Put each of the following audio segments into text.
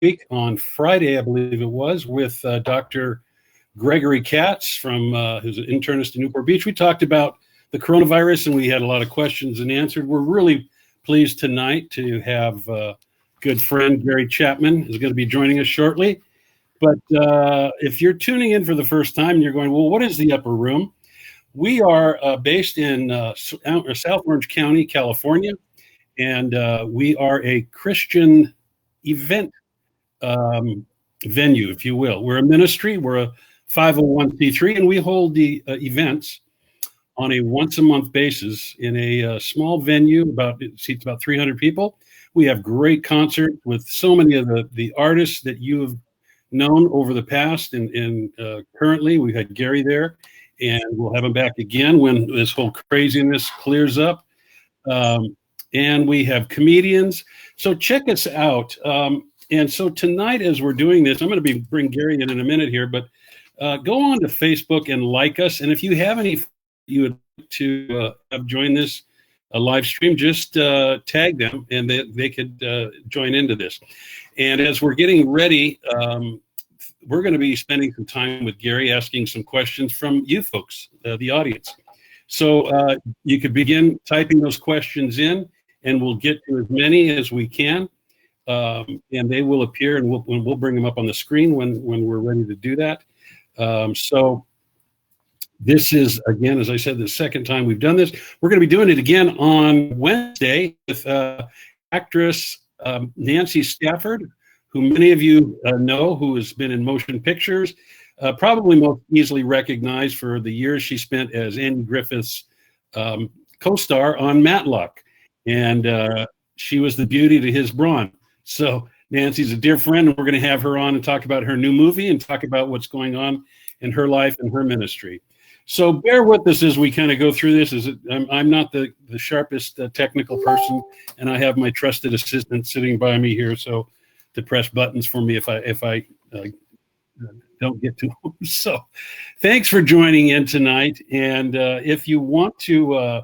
week on Friday, I believe it was, with Dr. Gregory Katz from who's an internist in Newport Beach. We talked about the coronavirus, and we had a lot of questions and answered. We're really pleased tonight to have good friend Gary Chapman is going to be joining us shortly. But if you're tuning in for the first time and you're going, well, what is the Upper Room? We are based in South Orange County, California, and we are a Christian event venue, if you will. We're a ministry. We're a 501c3, and we hold the events on a once-a-month basis in a small venue. It seats about 300 people. We have great concerts with so many of the artists that you have known over the past, and currently we've had Gary there, and we'll have him back again when this whole craziness clears up. And we have comedians. So check us out. And so tonight, as we're doing this, I'm going to bring Gary in a minute here, but go on to Facebook and like us. And if you have any you would like to have joined this live stream, just tag them, and they could join into this. And as we're getting ready, we're going to be spending some time with Gary asking some questions from you folks, the audience. So you could begin typing those questions in, and we'll get to as many as we can. And they will appear, and we'll bring them up on the screen when we're ready to do that. So this is, again, as I said, the second time we've done this. We're going to be doing it again on Wednesday with actress Nancy Stafford, who many of you know, who has been in motion pictures, probably most easily recognized for the years she spent as Andy Griffith's co-star on Matlock. And she was the beauty to his brawn. So Nancy's a dear friend, and we're going to have her on and talk about her new movie and talk about what's going on in her life and her ministry. So bear with us as we kind of go through this. I'm not the sharpest technical person, and I have my trusted assistant sitting by me here, so to press buttons for me if I don't get to them. So thanks for joining in tonight. And if you want to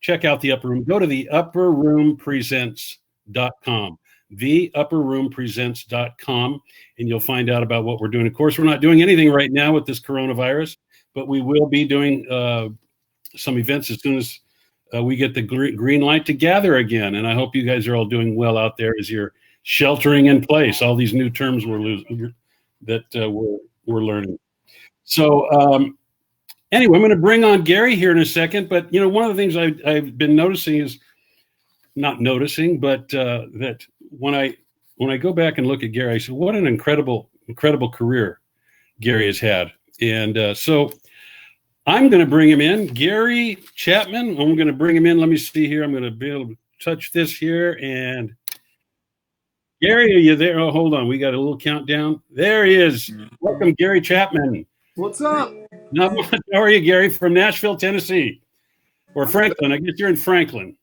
check out the Upper Room, go to theupperroompresents.com. theupperroompresents.com, and you'll find out about what we're doing. Of course, we're not doing anything right now with this coronavirus, but we will be doing some events as soon as we get the green light to gather again. And I hope you guys are all doing well out there as you're sheltering in place. All these new terms we're learning. So anyway, I'm going to bring on Gary here in a second. But one of the things I've been noticing is not noticing, but that when I go back and look at Gary, I said, what an incredible career Gary has had. And so I'm going to bring him in. Gary Chapman, I'm going to bring him in. Let me see here. I'm going to be able to touch this here. And Gary, are you there? Oh, hold on. We got a little countdown. There he is. Welcome, Gary Chapman. What's up? Not much. How are you, Gary? From Nashville, Tennessee. Or Franklin. I guess you're in Franklin.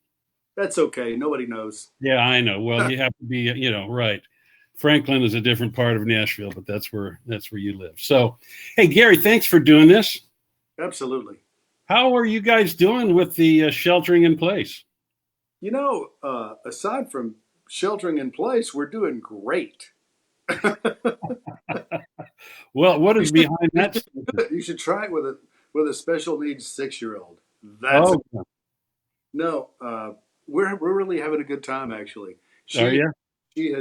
That's okay. Nobody knows. Yeah, I know. Well, you have to be, right. Franklin is a different part of Nashville, but that's where you live. So, hey, Gary, thanks for doing this. Absolutely. How are you guys doing with the sheltering in place? Aside from sheltering in place, we're doing great. Well, what is behind that? You should try it with a special needs 6-year-old. That's no. We're really having a good time, actually. Are you? She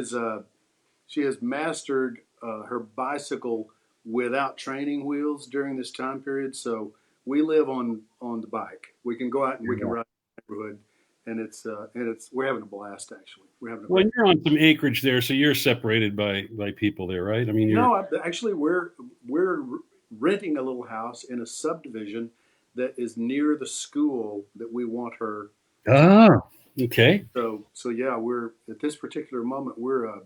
has mastered her bicycle without training wheels during this time period. So we live on the bike. We can go out and we can ride in the neighborhood, and we're having a blast. Actually, we're having a blast. Well, you're on some acreage there, so you're separated by people there, right? I mean, we're renting a little house in a subdivision that is near the school that we want her. Ah, okay. So yeah, we're at this particular moment we're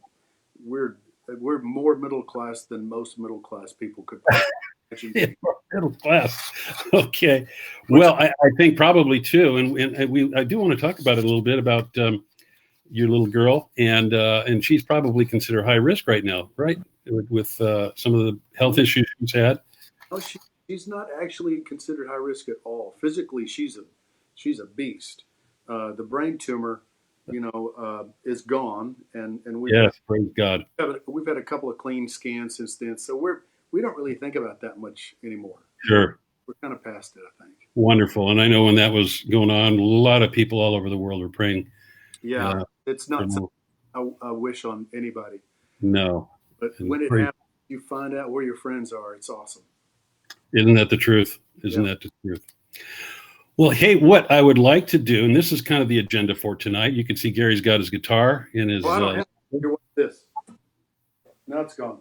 more middle class than most middle class people could imagine. Yeah, middle class. Okay. Well, I think probably too, and I do want to talk about it a little bit about your little girl, and she's probably considered high risk right now, right? With some of the health issues she's had. Oh, she's not actually considered high risk at all. Physically, she's a beast. The brain tumor is gone, and Yes, praise God. we've had a couple of clean scans since then, so we don't really think about that much anymore. Sure. We're kind of past it, I think. Wonderful. And I know when that was going on, a lot of people all over the world were praying. Yeah, it's not For, something I wish on anybody, no. but And when it praise, happens, you find out where your friends are. It's awesome. isn't that the truth? Isn't Yeah. that the truth? Well, hey, what I would like to do, and this is kind of the agenda for tonight. You can see Gary's got his guitar in his. Well, I don't have here. What's this? Now it's gone.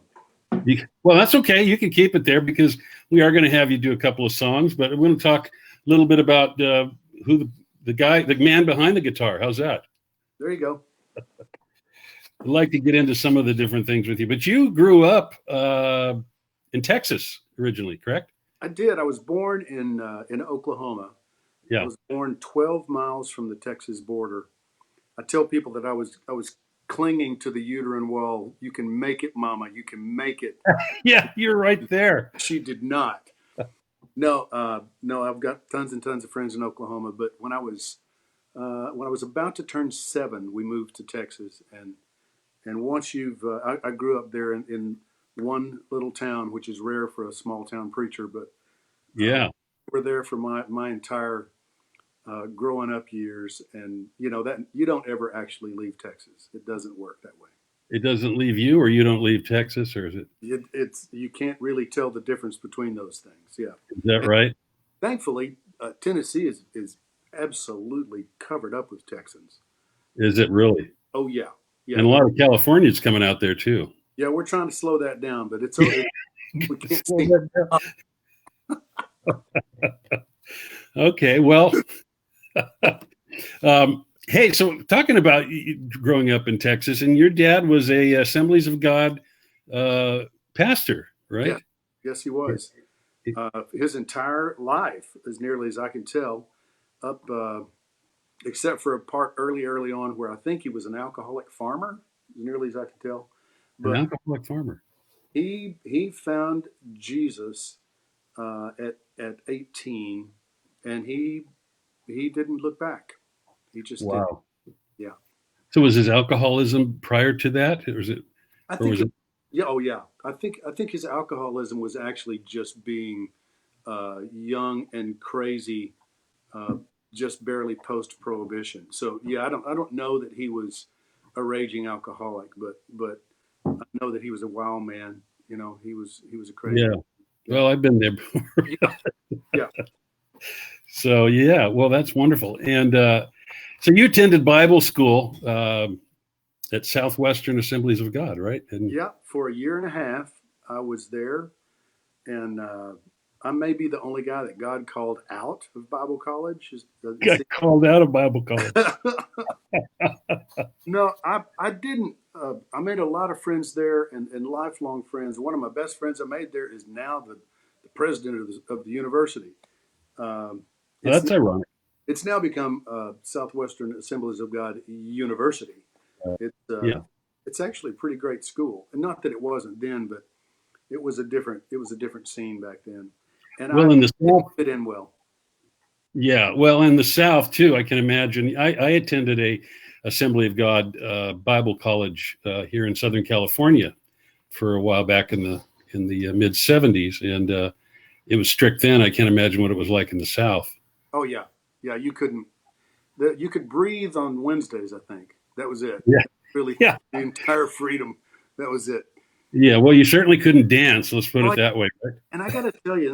Well, that's okay. You can keep it there because we are going to have you do a couple of songs, but we're going to talk a little bit about who the man behind the guitar. How's that? There you go. I'd like to get into some of the different things with you, but you grew up in Texas originally, correct? I did. I was born in Oklahoma. I Yeah. was born 12 miles from the Texas border. I tell people that I was clinging to the uterine wall. You can make it, Mama. You can make it. Yeah, you're right there. She did not. No, no. I've got tons and tons of friends in Oklahoma. But when I was about to turn 7, we moved to Texas, and once I grew up there in one little town, which is rare for a small town preacher, but Yeah, we're there for my entire growing up years, and that you don't ever actually leave Texas. It doesn't work that way. it doesn't leave you, or you don't leave Texas, or is it? It's you can't really tell the difference between those things. Yeah, Is that and right? thankfully, Tennessee is absolutely covered up with Texans. Is it really? Oh yeah, yeah, And a lot of Californians coming out there too. yeah. We're trying to slow that down, but we can't Slow see. that down. Okay, well, hey, so talking about growing up in Texas, and your dad was a Assemblies of God uh, pastor, right? Yes, yes, he was. His entire life, as nearly as I can tell, up except for a part early on where I think he was an alcoholic farmer, as nearly as I can tell. An But alcoholic farmer. he found Jesus at 18, and he didn't look back. He just did. Wow. Yeah, So was his alcoholism prior to that, or was it? I Or think. was it? Yeah, oh yeah. I think his alcoholism was actually just being young and crazy, uh, just barely post prohibition. So yeah, I don't know that he was a raging alcoholic, but I know that he was a wild man. He was a crazy. Yeah. Yeah, Well, I've been there before. yeah, yeah. So yeah, well, that's wonderful. And so you attended Bible school at Southwestern Assemblies of God, right? And Yeah, for a year and a half, I was there, and I may be the only guy that God called out of Bible college. got called out of Bible college. No, I didn't. I made a lot of friends there, and lifelong friends. One of my best friends I made there is now the president of the university. Um, Well, it's that's ironic. it's now become Southwestern Assemblies of God University. It's Yeah. it's actually a pretty great school, and not that it wasn't then, but it was a different scene back then, and I Well, in the South, fit in well. yeah. Well, in the South too, I can imagine. I attended a Assembly of God Bible college here in Southern California for a while back in the mid '70s, and it was strict then. I can't imagine what it was like in the South. Oh yeah, yeah. You could breathe on Wednesdays. I think that was it. Yeah. Really, Yeah. the entire freedom. That was it. Yeah. Well, you certainly couldn't dance. Let's put Well, it that way. Right? and I got to tell you,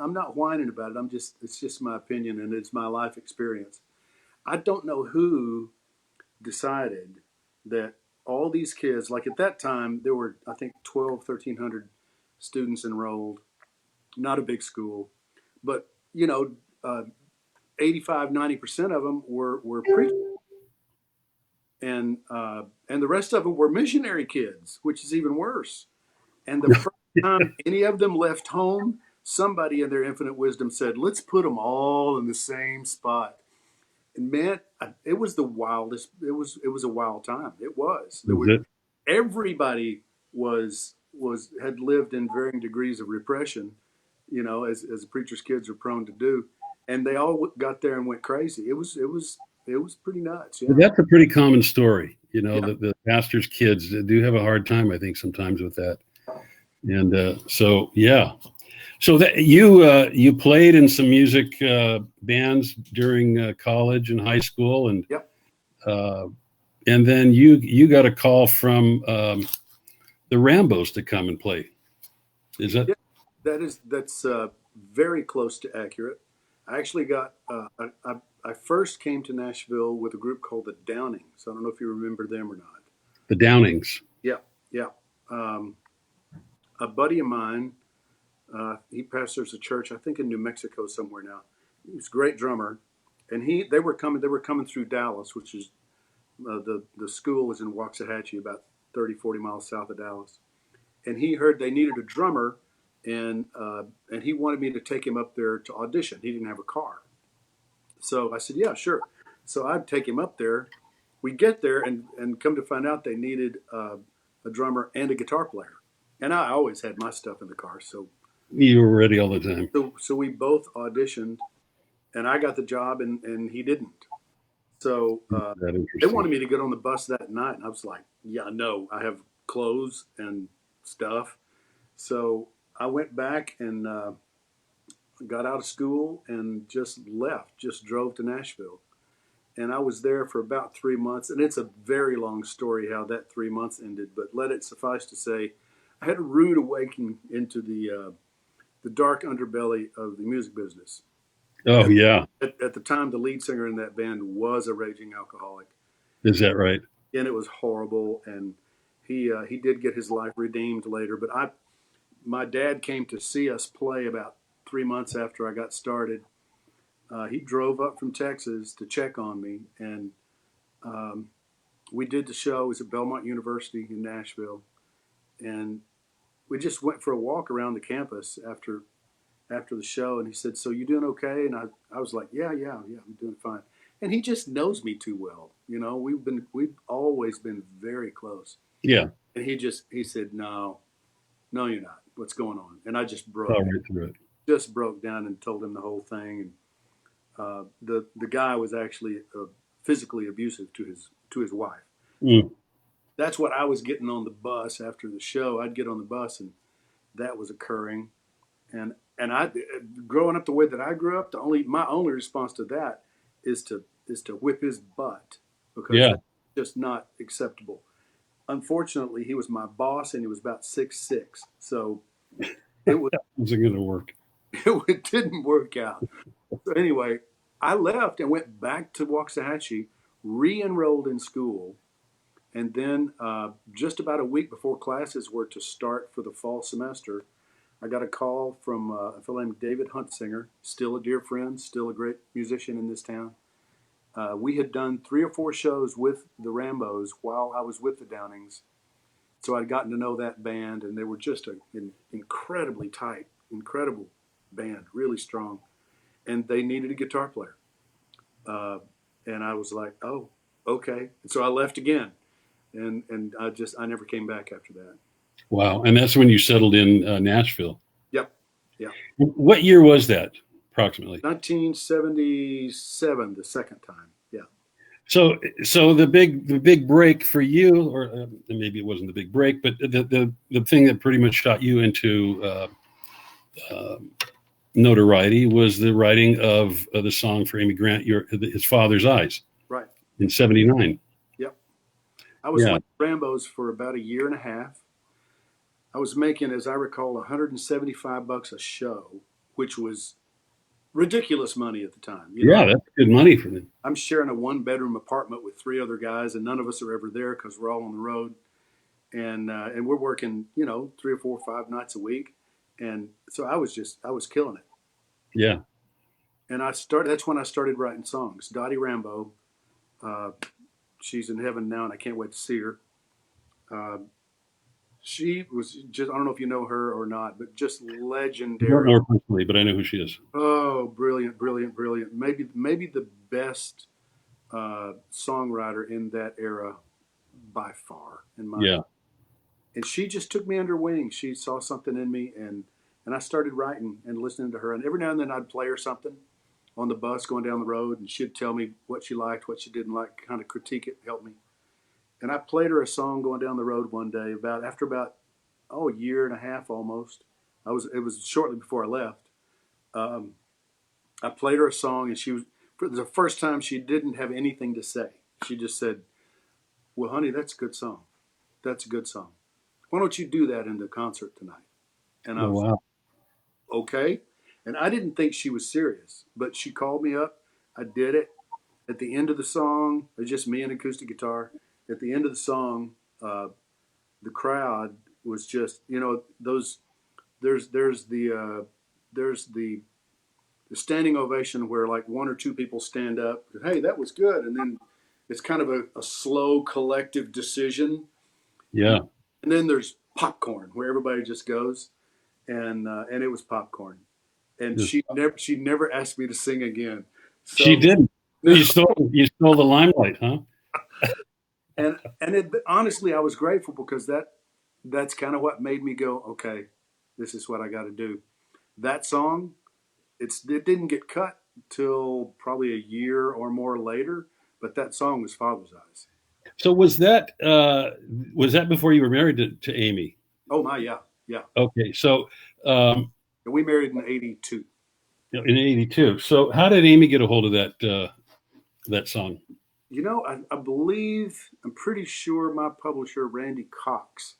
I'm not whining about it. It's just my opinion and it's my life experience. I don't know who decided that all these kids, like at that time, there were, I think, 1,300 students enrolled, not a big school, but, 85, 90% of them were preachers. And the rest of them were missionary kids, which is even worse. And the first time any of them left home, somebody in their infinite wisdom said, "Let's put them all in the same spot." And man, it was the wildest. It was a wild time. It was. There Is were it? everybody was had lived in varying degrees of repression, as preachers' kids are prone to do, and they all got there and went crazy. It was it was pretty nuts. Yeah. Well, that's a pretty common story. Yeah. The pastor's kids do have a hard time, I think, sometimes with that. And so, yeah. So that you played in some music bands during college and high school, Yep. uh, and then you got a call from the Rambos to come and play. Is that Yeah. That's very close to accurate. I actually got I first came to Nashville with a group called the Downings. I don't know if you remember them or not. the Downings? Yeah, yeah. Um, a buddy of mine, he pastors a church, I think in New Mexico somewhere now. He's a great drummer, and they were coming. They were coming through Dallas, which is the school was in Waxahachie, about 30, 40 miles south of Dallas. And he heard they needed a drummer, and he wanted me to take him up there to audition. He didn't have a car, so I said, yeah, sure. So I'd take him up there. We get there, and come to find out they needed a drummer and a guitar player. And I always had my stuff in the car, You were ready all the time. so we both auditioned, and I got the job, and he didn't. So That they wanted interesting. me to get on the bus that night, and I was like, yeah, no, I have clothes and stuff. So I went back and got out of school and just left, just drove to Nashville. And I was there for about 3 months. And it's a very long story how that 3 months ended, but let it suffice to say, I had a rude awakening into the dark underbelly of the music business. Oh At, yeah, at the time, the lead singer in that band was a raging alcoholic, is that right? and it was horrible. And he did get his life redeemed later. But my dad came to see us play about 3 months after I got started. He drove up from Texas to check on me, and um, we did the show. It was at Belmont University in Nashville, and we just went for a walk around the campus after the show. And he said, "So you doing okay?" And I was like, "Yeah, yeah, yeah, I'm doing fine." And he just knows me too well. We've always been very close. Yeah, And he said, "No, no, you're not. What's going on?" And I all right through it. just broke down and told him the whole thing. And the guy was actually physically abusive to his wife. Mm. That's what I was getting on the bus after the show. I'd get on the bus, and that was occurring. And I, growing up the way that I grew up, my only response to that is to whip his butt, because Yeah, that's just not acceptable. Unfortunately, he was my boss, and he was about 6'6", so it was isn't going to work. it didn't work out. So anyway, I left and went back to Waxahachie, re-enrolled in school, and then just about a week before classes were to start for the fall semester, I got a call from a fellow named David Huntsinger, still a dear friend, still a great musician in this town. We had done 3 or 4 shows with the Rambos while I was with the Downings, so I'd gotten to know that band, and they were just an incredibly tight, incredible band, really strong, and they needed a guitar player. Uh, and I was like, oh, okay. And so I left again, and I never came back after that. Wow, and that's when you settled in Nashville. Yep, yeah. What year was that, approximately? 1977, the second time. Yeah. So the big break for you, or maybe it wasn't the big break, but the thing that pretty much shot you into uh, notoriety was the writing of the song for Amy Grant, his father's eyes, Right. in '79. Yep. I was Yeah, with Rambo's for about a year and a half. I was making, as I recall, $175 a show, which was ridiculous money at the time. yeah, that's good money for them. I'm sharing a 1 bedroom apartment with 3 other guys, and none of us are ever there because we're all on the road, and we're working, 3 or 4 or 5 nights a week, and so I was killing it. Yeah, And that's when I started writing songs. Dottie Rambo, uh, she's in heaven now, and I can't wait to see her. Uh, she was just, I don't know if you know her or not, but just I don't legendary. know her personally, but I know who she is. Oh, brilliant, brilliant, brilliant. Maybe the best songwriter in that era by far, in my. Yeah, And she just took me under wing. She saw something in me, and I started writing and listening to her. And every now and then I'd play her something, on the bus going down the road, and she'd tell me what she liked, what she didn't like, kind of critique it, help me. And I played her a song going down the road one day after about a year and a half almost. It was shortly before I left. Um, I played her a song, and she was, for the first time, she didn't have anything to say. She just said, "Well, honey, that's a good song. That's a good song. Why don't you do that in the concert tonight?" And I Oh, was wow. okay. And I didn't think she was serious, but she called me up. I did it. At the end of the song, it was just me and acoustic guitar. At the end of the song, the crowd was just, those, there's the standing ovation where like one or two people stand up, hey, that was good. And then it's kind of a slow collective decision. Yeah. And then there's popcorn where everybody just goes. And it was popcorn. And Just, she never asked me to sing again. she So didn't. no, You stole the limelight, huh? honestly, I was grateful because that's kind of what made me go, okay, this is what I got to do. That song, it didn't get cut till probably a year or more later, but that song was Father's Eyes. So was that before you were married to Amy? Oh my, yeah, yeah. Okay, so um, And we married in '82. in '82. So how did Amy get a hold of that song? I believe, I'm pretty sure my publisher, Randy Cox,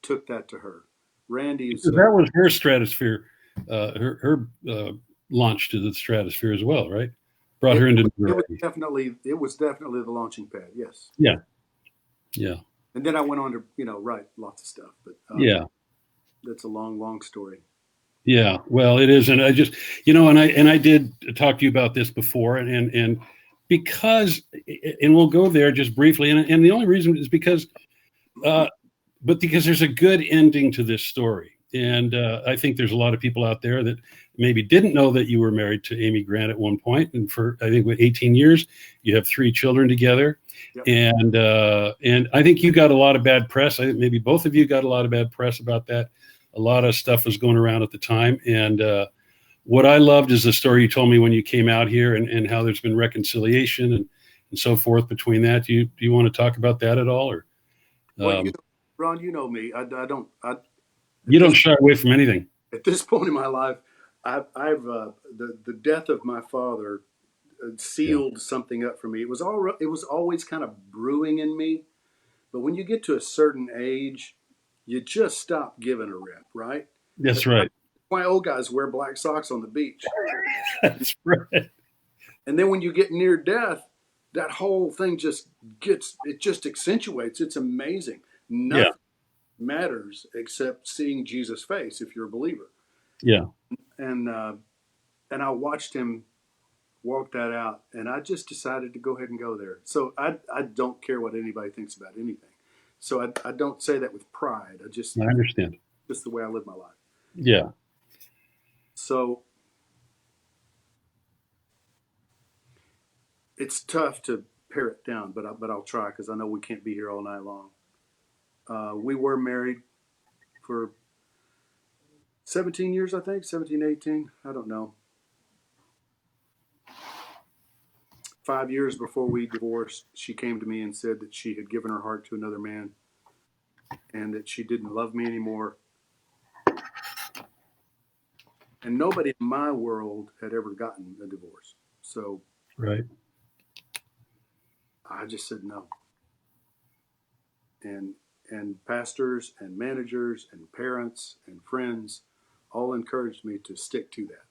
took that to her. Randy's, Because that was her stratosphere, her launch to the stratosphere as well, right? Brought her into notoriety. it was definitely the launching pad. Yes. Yeah, yeah, And then I went on to, write lots of stuff, but yeah, that's a long, long story. yeah. Well, it is, and I just, and I did talk to you about this before, and because, and we'll go there just briefly, and the only reason is because, but because there's a good ending to this story. And I think there's a lot of people out there that maybe didn't know that you were married to Amy Grant at one point, and for I think 18 years, you have 3 children together, Yep. and I think you got a lot of bad press. I think maybe both of you got a lot of bad press about that. A lot of stuff was going around at the time, and what I loved is the story you told me when you came out here, and how there's been reconciliation and so forth between that. Do you want to talk about that at all, or Well, um, Ron, you know me. I don't. you At don't this shy away from anything? at this point in my life, I've the death of my father Yeah, sealed something up for me. It was always kind of brewing in me, but when you get to a certain age, you just stop giving a rip, right? that's That's right. why old guys wear black socks on the beach. That's right. And then when you get near death, that whole thing just accentuates. It's amazing. Yeah, Nothing matters except seeing Jesus' face if you're a believer. yeah, And and I watched him walk that out, and I just decided to go ahead and go there. So I don't care what anybody thinks about anything. So I don't say that with pride. I understand. Just the way I live my life. Yeah, So it's tough to pare it down, but I'll try because I know we can't be here all night long. We were married for 17 years, I think, 17, 18. I don't know. 5 years before we divorced, she came to me and said that she had given her heart to another man and that she didn't love me anymore. And nobody in my world had ever gotten a divorce. So right. I just said no. And pastors and managers and parents and friends all encouraged me to stick to that.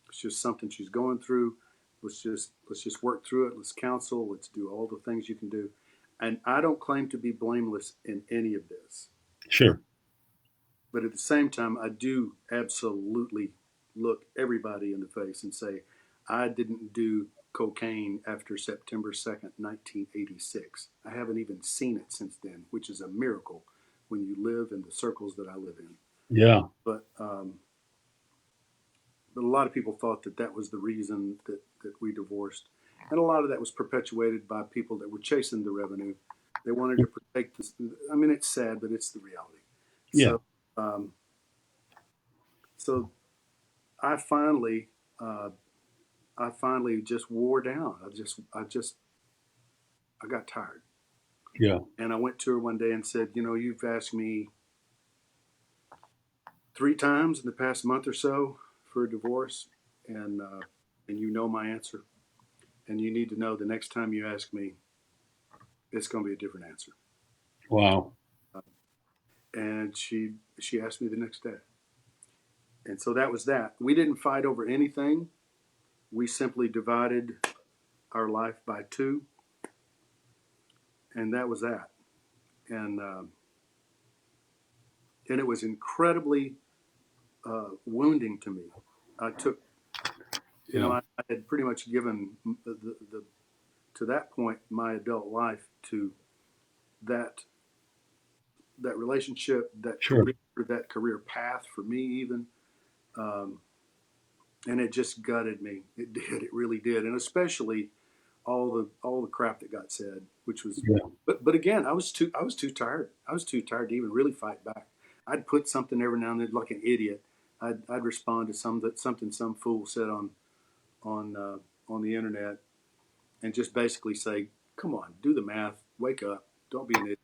It's just something she's going through. Let's just work through it. Let's counsel. Let's do all the things you can do. And I don't claim to be blameless in any of this. Sure. But at the same time, I do absolutely look everybody in the face and say, I didn't do cocaine after September 2nd, 1986. I haven't even seen it since then, which is a miracle when you live in the circles that I live in. Yeah. But a lot of people thought that was the reason that we divorced. And a lot of that was perpetuated by people that were chasing the revenue. They wanted to protect this. I mean, it's sad, but it's the reality. Yeah. So, so I finally, I finally just wore down. I got tired. Yeah. And I went to her one day and said, you know, you've asked me 3 times in the past month or so for a divorce, and you know my answer. And you need to know the next time you ask me, it's going to be a different answer. Wow. And she asked me the next day. And so that was that. We didn't fight over anything. We simply divided our life by two, and that was that. And and it was incredibly wounding to me. I took, you know, Yeah. I had pretty much given the to that point my adult life to that that relationship, Sure. that career path for me even. Um, and it just gutted me. It did. It really did. And especially all the crap that got said, which was. Yeah. But again, I was too tired. I was too tired to even really fight back. I'd put something every now and then like an idiot. I'd respond to something some fool said on the internet, and just basically say, "Come on, do the math. Wake up. Don't be an idiot."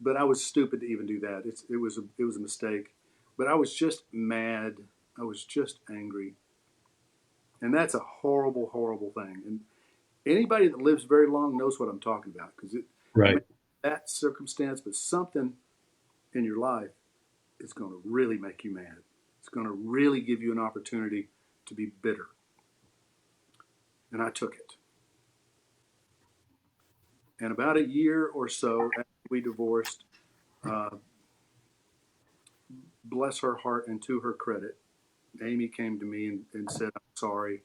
But I was stupid to even do that. It was a mistake. But I was just mad. I was just angry, and that's a horrible, horrible thing. And anybody that lives very long knows what I'm talking about, because it may Right. be that circumstance, but something in your life is going to really make you mad. It's going to really give you an opportunity to be bitter. And I took it. And about a year or so after we divorced, uh, bless her heart and to her credit, Amy came to me and said, "I'm sorry.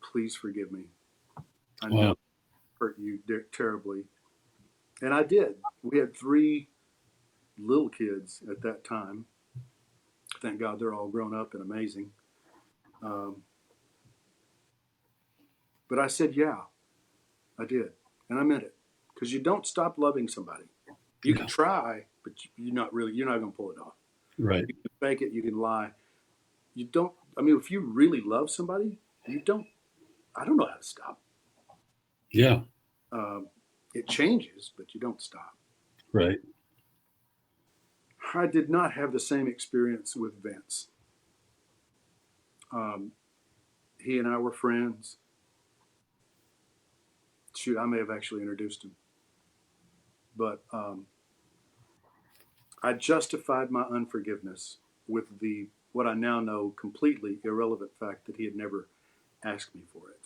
Please forgive me. I know Wow. I hurt you terribly." And I did. We had 3 little kids at that time. Thank God they're all grown up and amazing. Um, but I said, "Yeah, I did." And I meant it. Because you don't stop loving somebody. You can Yeah. try, but you're not going to pull it off. Right. You can fake it, you can lie. You don't, I mean, if you really love somebody, you don't, I don't know how to stop. Yeah. Um, it changes, but you don't stop. Right. I did not have the same experience with Vince. Um, he and I were friends. Shoot, I may have actually introduced him. But I justified my unforgiveness with the what I now know completely irrelevant fact that he had never asked me for it.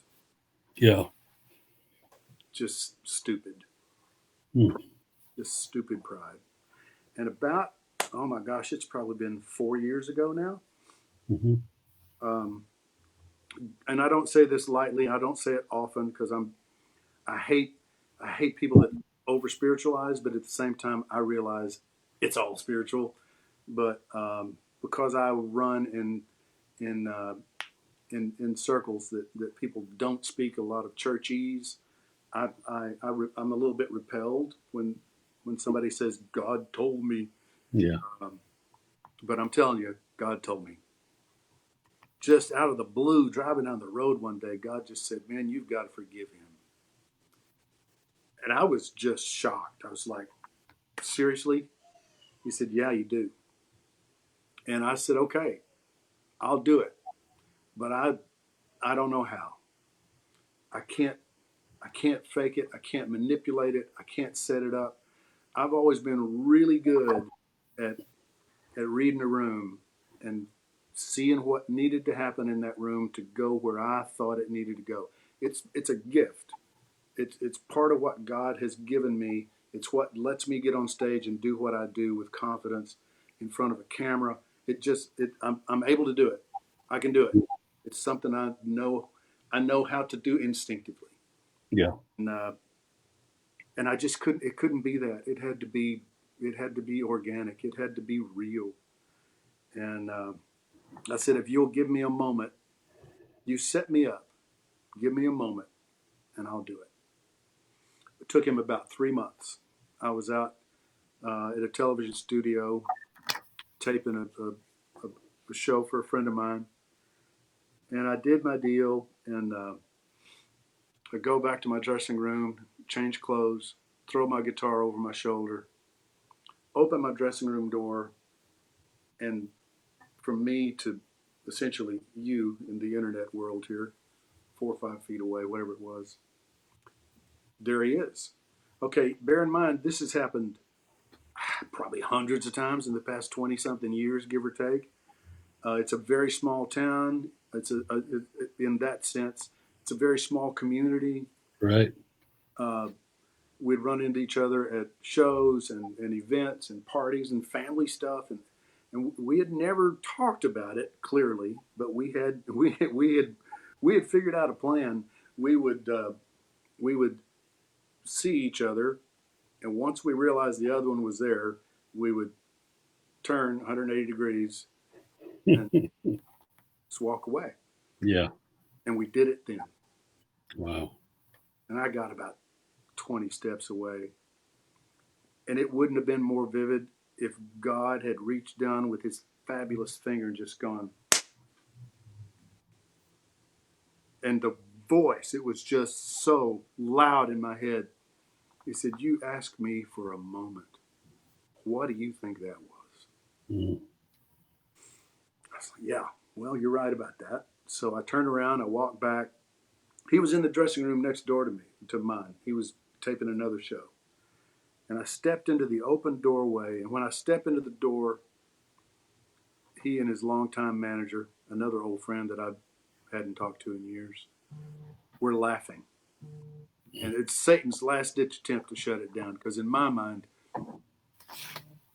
Yeah. Just stupid, Hmm. just stupid pride. And about, oh my gosh, it's probably been 4 years ago now. Hmm. Um, and I don't say this lightly. I don't say it often because I hate I hate people that over spiritualize, but at the same time I realize it's all spiritual. But because I run in in circles that people don't speak a lot of churchese, I'm a little bit repelled when somebody says God told me. Yeah. Um, but I'm telling you, God told me. Just out of the blue, driving down the road one day, God just said, "Man, you've got to forgive him." And I was just shocked. I was like, "Seriously?" He said, "Yeah, you do." And I said, "Okay, I'll do it, but I don't know how. I can't I can't fake it. I can't manipulate it. I can't set it up. I've always been really good at reading a room and seeing what needed to happen in that room to go where I thought it needed to go. It's a gift. It's part of what God has given me. It's what lets me get on stage and do what I do with confidence in front of a camera. I'm able to do it. I can do it. It's something I know how to do instinctively. Yeah. And and I just couldn't. It couldn't be that. It had to be organic. It had to be real. And I said, if you'll give me a moment, you set me up. Give me a moment, and I'll do it. It took him about 3 months. I was out at a television studio taping a show for a friend of mine, And I did my deal, and I go back to my dressing room, change clothes, throw my guitar over my shoulder, open my dressing room door, and from me to essentially you in the internet world here, 4 or 5 feet away, whatever it was, there he is. Okay, bear in mind, this has happened probably hundreds of times in the past 20 something years, give or take. It's a very small town. In that sense, it's a very small community. Right. Uh, we'd run into each other at shows and events and parties and family stuff, and we had never talked about it clearly, but we had figured out a plan. We would see each other, and once we realized the other one was there, we would turn 180 degrees and just walk away. Yeah. And we did it then. Wow. And I got about 20 steps away. And it wouldn't have been more vivid if God had reached down with his fabulous finger and just gone. And the voice, it was just so loud in my head. He said, "You asked me for a moment. What do you think that was?" Mm. I was like, "Yeah, well, you're right about that." So I turned around, I walked back. He was in the dressing room next door to mine. He was taping another show. And I stepped into the open doorway. And when I stepped into the door, he and his longtime manager, another old friend that I hadn't talked to in years, were laughing. And it's Satan's last ditch attempt to shut it down, because in my mind,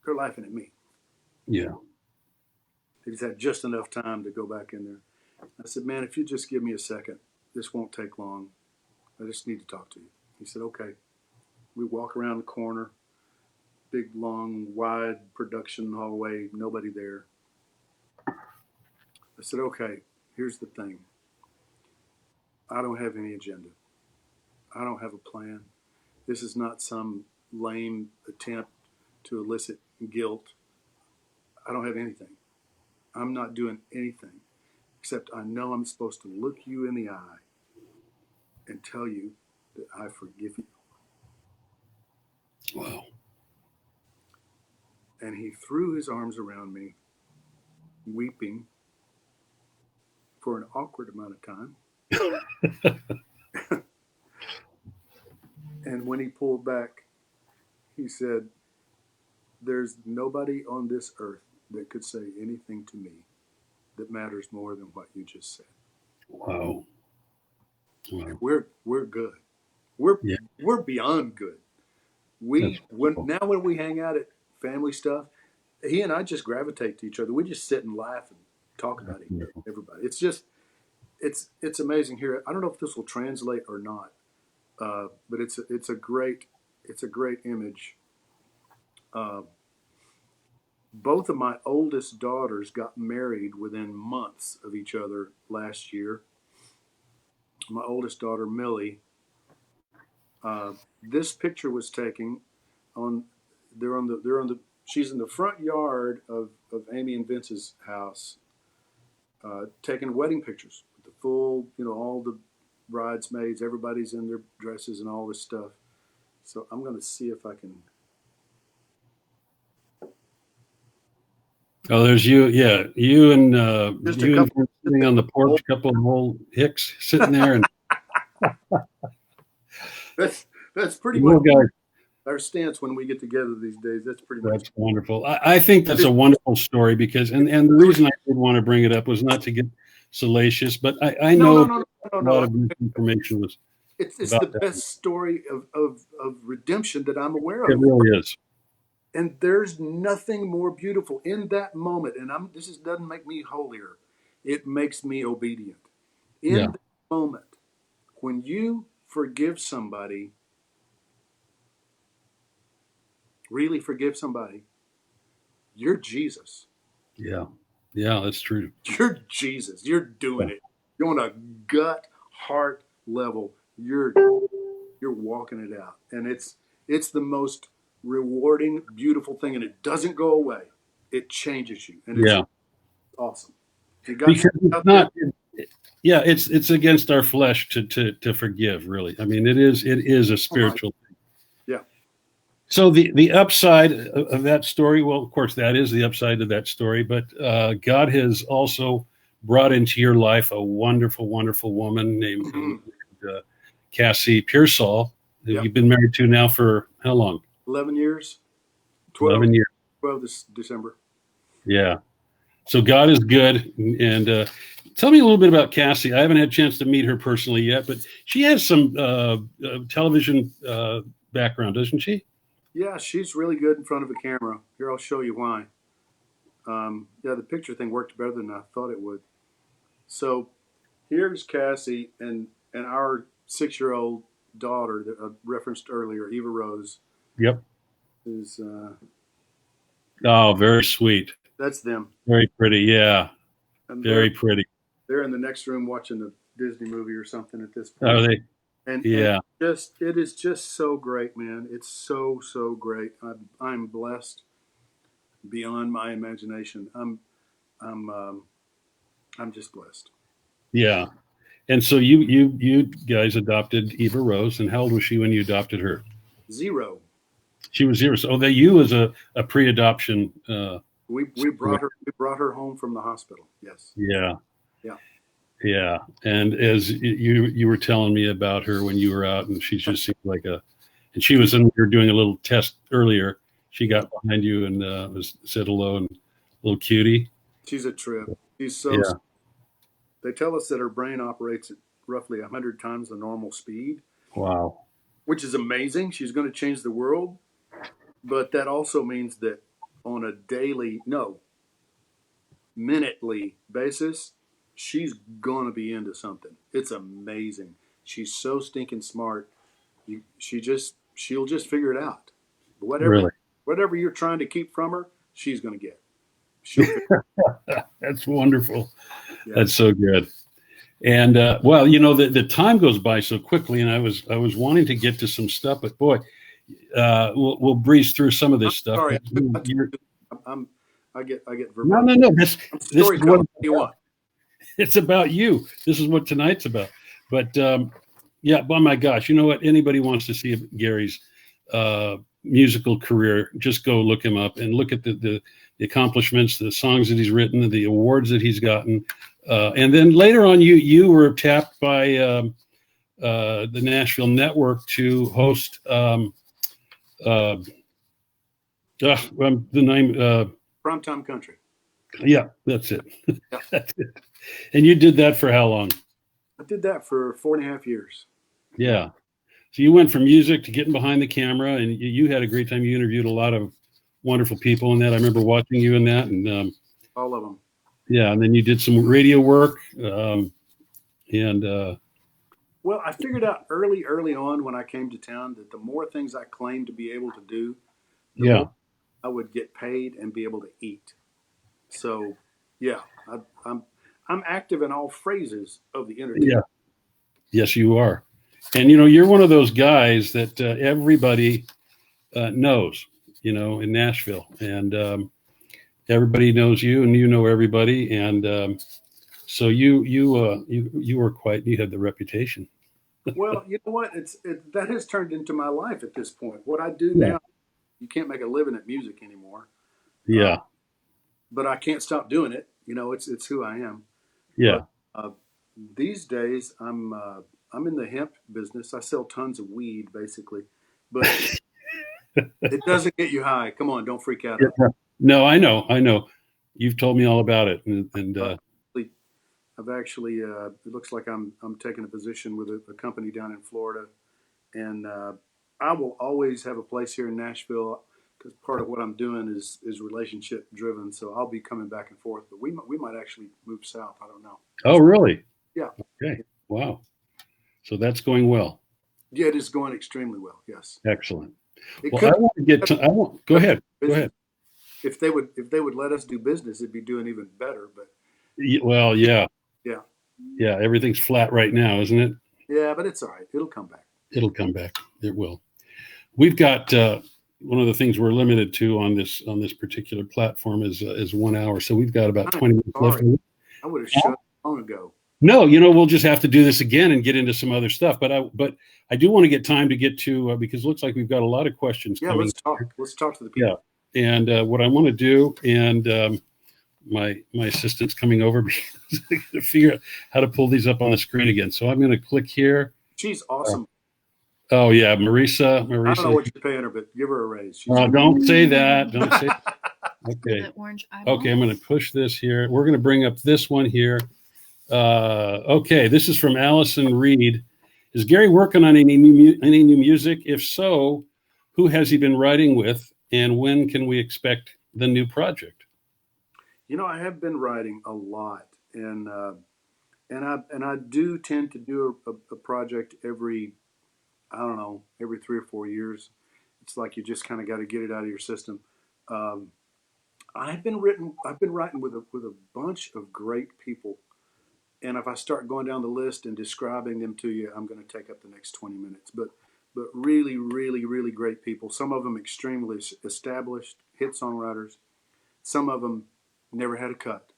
they're laughing at me. Yeah. He just had just enough time to go back in there. I said, "Man, if you just give me a second, this won't take long. I just need to talk to you." He said, "Okay." We walk around the corner, big, long, wide production hallway, nobody there. I said, "Okay, here's the thing. I don't have any agenda. I don't have a plan. This is not some lame attempt to elicit guilt. I don't have anything. I'm not doing anything, except I know I'm supposed to look you in the eye and tell you that I forgive you." Wow. And he threw his arms around me, weeping for an awkward amount of time. And when he pulled back, he said, "There's nobody on this earth that could say anything to me that matters more than what you just said." Wow. Wow. We're good. We're Yeah. we're beyond good. That's cool. When we hang out at family stuff, he and I just gravitate to each other. We just sit and laugh and talk about everybody. It's just it's amazing here. I don't know if this will translate or not, but it's a great image. Uh, both of my oldest daughters got married within months of each other last year. My oldest daughter, Millie, this picture was taken on. She's in the front yard of Amy and Vince's house, taking wedding pictures with the full, all the bridesmaids, everybody's in their dresses and all this stuff. So I'm going to see if I can. Oh, there's you. Yeah, you and Just you a and couple. sitting on the porch, a couple of old hicks sitting there, and That's pretty little much guy. our stance when we get together these days. That's pretty much. That's wonderful. I think that's a wonderful story because, and the reason I did want to bring it up was not to get salacious, but I know No, a lot of information was It's about the that. best story of redemption that I'm aware It of. really is. And there's nothing more beautiful in that moment. And doesn't make me holier. It makes me obedient. In Yeah. that moment, when you forgive somebody, really forgive somebody, you're Jesus. Yeah. Yeah, that's true. You're Jesus. You're doing it. You're on a gut, heart level. You're walking it out. And it's the most rewarding, beautiful thing, and it doesn't go away. It changes you, and it's Yeah. awesome. If you got Because it's out there, not Yeah, it's against our flesh to forgive, really. I mean, it is a spiritual thing. Yeah. So the upside of that story, well, of course, that is the upside of that story, but God has also brought into your life a wonderful, wonderful woman named Cassie Pearsall, who Yep. you've been married to now for how long? 11 years. 11 years. 12 this December. Yeah. So God is good. And tell me a little bit about Cassie. I haven't had a chance to meet her personally yet, but she has some television background, doesn't she? Yeah, she's really good in front of a camera. Here, I'll show you why. Yeah, the picture thing worked better than I thought it would. So here's Cassie and our 6-year-old daughter that I referenced earlier, Eva Rose. Yep. Is Oh, very sweet. that's them. Very pretty. Yeah. And Very pretty. they're in the next room watching a Disney movie or something at this point. Are they? And Yeah. it is just so great, man. It's so great. I'm blessed beyond my imagination. I'm just blessed. Yeah. And so you guys adopted Eva Rose, and how old was she when you adopted her? 0. She was 0. So that you was a pre-adoption. We brought her home from the hospital. Yes. Yeah. Yeah. Yeah. And as you were telling me about her when you were out, and she just seemed like and she was in, we were doing a little test earlier. She got behind you and said hello, and little cutie. She's a trip. She's so. Yeah. They tell us that her brain operates at roughly 100 times the normal speed. Wow. Which is amazing. She's going to change the world. But that also means that on a minutely basis, she's going to be into something. It's amazing. She's so stinking smart. She'll just figure it out. Whatever you're trying to keep from her, she's going to get. That's wonderful. Yeah. That's so good. And well, the time goes by so quickly, and I was wanting to get to some stuff, but boy, we'll breeze through some of this stuff. Sorry, I get verbal. No. This is what you want. It's about you. This is what tonight's about. But yeah, oh my gosh, you know what? Anybody wants to see Gary's musical career, just go look him up and look at the accomplishments, the songs that he's written, the awards that he's gotten. And then later on, you were tapped by the Nashville Network to host the name Primetime Country. Yeah, that's it. Yeah. That's it. And you did that for how long? I did that for 4.5 years. Yeah. So you went from music to getting behind the camera, and you had a great time. You interviewed a lot of wonderful people in that. I remember watching you in that, and all of them. Yeah, and then you did some radio work, well, I figured out early on when I came to town that the more things I claimed to be able to do, the more I would get paid and be able to eat. So, yeah, I'm active in all phrases of the entertainment. Yeah. Yes, you are. And, you're one of those guys that everybody knows, in Nashville. And everybody knows you, and you know everybody. And so you had the reputation. Well, you know what? That has turned into my life at this point. What I do now, you can't make a living at music anymore. Yeah. But I can't stop doing it. It's who I am. Yeah. But, these days, I'm in the hemp business. I sell tons of weed, basically, but it doesn't get you high. Come on, don't freak out. No, I know. You've told me all about it, and I've actually. It looks like I'm taking a position with a company down in Florida, and I will always have a place here in Nashville because part of what I'm doing is relationship driven. So I'll be coming back and forth, but we might actually move south. I don't know. Oh, really? Yeah. Okay. Wow. So that's going well. Yeah, it is going extremely well. Yes. Excellent. I want to get to. Go ahead. Go ahead. If they would let us do business, it'd be doing even better. But well, yeah. Yeah. Yeah. Everything's flat right now, isn't it? Yeah, but it's all right. It'll come back. It'll come back. It will. We've got one of the things we're limited to on this particular platform is 1 hour. So we've got about 20 minutes left. I would have shut long ago. No, we'll just have to do this again and get into some other stuff. But I do want to get time to get to because it looks like we've got a lot of questions Yeah, coming. let's talk. Let's talk to the people. Yeah, and what I want to do, and my assistant's coming over because I got to figure out how to pull these up on the screen again. So I'm going to click here. She's awesome. Oh yeah, Marisa. I don't know what you're paying her, but give her a raise. Don't say that. Don't say. Okay. The orange eyeball. Okay, I'm going to push this here. We're going to bring up this one here. Okay, this is from Allison Reed. Is Gary working on any new music? If so, who has he been writing with, and when can we expect the new project? I have been writing a lot, and I do tend to do a project every 3 or 4 years. It's like you just kind of got to get it out of your system. I've been writing with a bunch of great people, and if I start going down the list and describing them to you, I'm going to take up the next 20 minutes. But really, really, really great people. Some of them extremely established hit songwriters. Some of them never had a cut.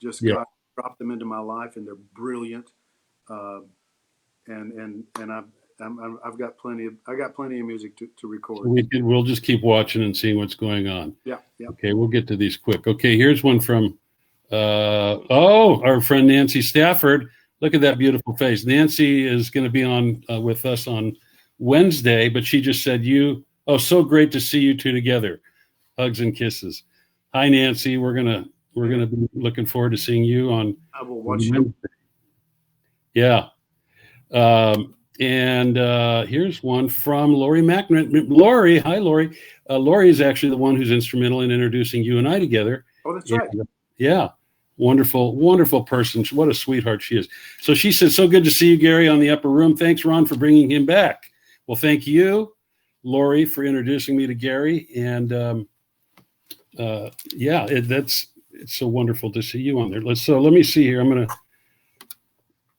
Just God dropped them into my life, and they're brilliant. And I've got plenty of music to record. So we'll just keep watching and seeing what's going on. Yeah. Okay, we'll get to these quick. Okay, here's one from our friend Nancy Stafford. Look at that beautiful face. Nancy is going to be on with us on Wednesday, but she just said, so great to see you two together. Hugs and kisses. Hi, Nancy. We're gonna be looking forward to seeing you on. I will watch you. Yeah. And here's one from Lori McNamara. Lori, hi, Lori. Lori is actually the one who's instrumental in introducing you and I together. Oh, that's right. Yeah. Wonderful, wonderful person. What a sweetheart she is. So she said, so good to see you, Gary, on the Upper Room. Thanks, Ron, for bringing him back. Well, thank you, Lori, for introducing me to Gary. And it's so wonderful to see you on there. Let me see here.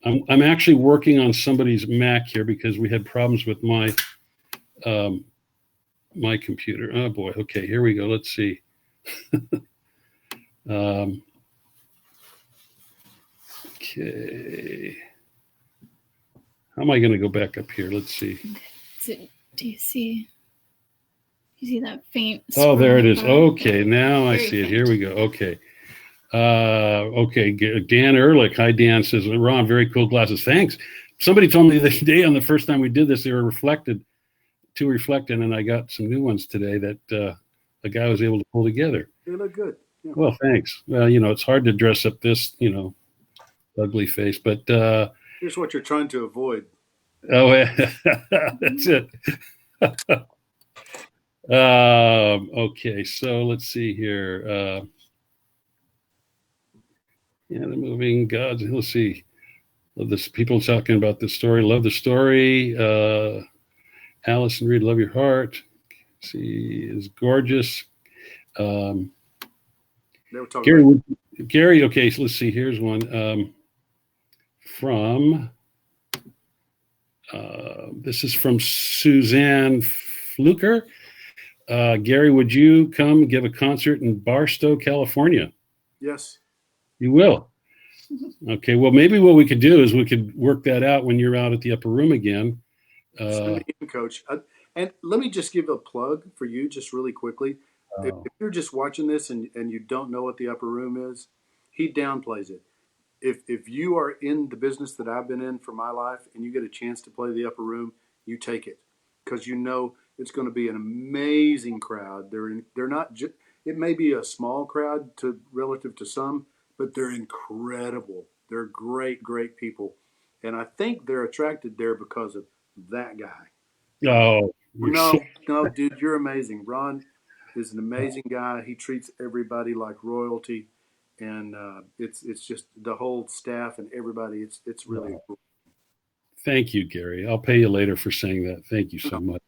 I'm actually working on somebody's Mac here because we had problems with my my computer. Oh boy. Okay, here we go. Let's see. Okay. How am I going to go back up here? Let's see. Do you see that faint? Oh, there it is. Okay, now I Very see it. faint. Here we go. Okay. Okay, Dan Ehrlich. Hi, Dan, says, Ron, very cool glasses. Thanks. Somebody told me the other day on the first time we did this, they were too reflected, and I got some new ones today that a guy was able to pull together. They look good. Yeah. Well, thanks. Well, it's hard to dress up this, ugly face, but Here's what you're trying to avoid. oh, that's it. Okay, so let's see here. The moving gods. Let's see. Love this. People talking about this story. Love the story. Allison Reed, love your heart. She is gorgeous. They were talking Gary. Okay, so let's see. Here's one from. This is from Suzanne Fluker. Gary, would you come give a concert in Barstow, California? Yes. You will. Okay. Well, maybe what we could do is we could work that out when you're out at the Upper Room again. Send me in, Coach. And let me just give a plug for you just really quickly. If you're just watching this and you don't know what the Upper Room is, he downplays it. If you are in the business that I've been in for my life and you get a chance to play the Upper Room, you take it because it's going to be an amazing crowd. They're not just, it may be a small crowd relative to some, but they're incredible. They're great, great people. And I think they're attracted there because of that guy. Oh, No, dude, you're amazing. Ron is an amazing guy. He treats everybody like royalty. And it's just the whole staff and everybody. It's really cool. Thank you, Gary. I'll pay you later for saying that. Thank you so much.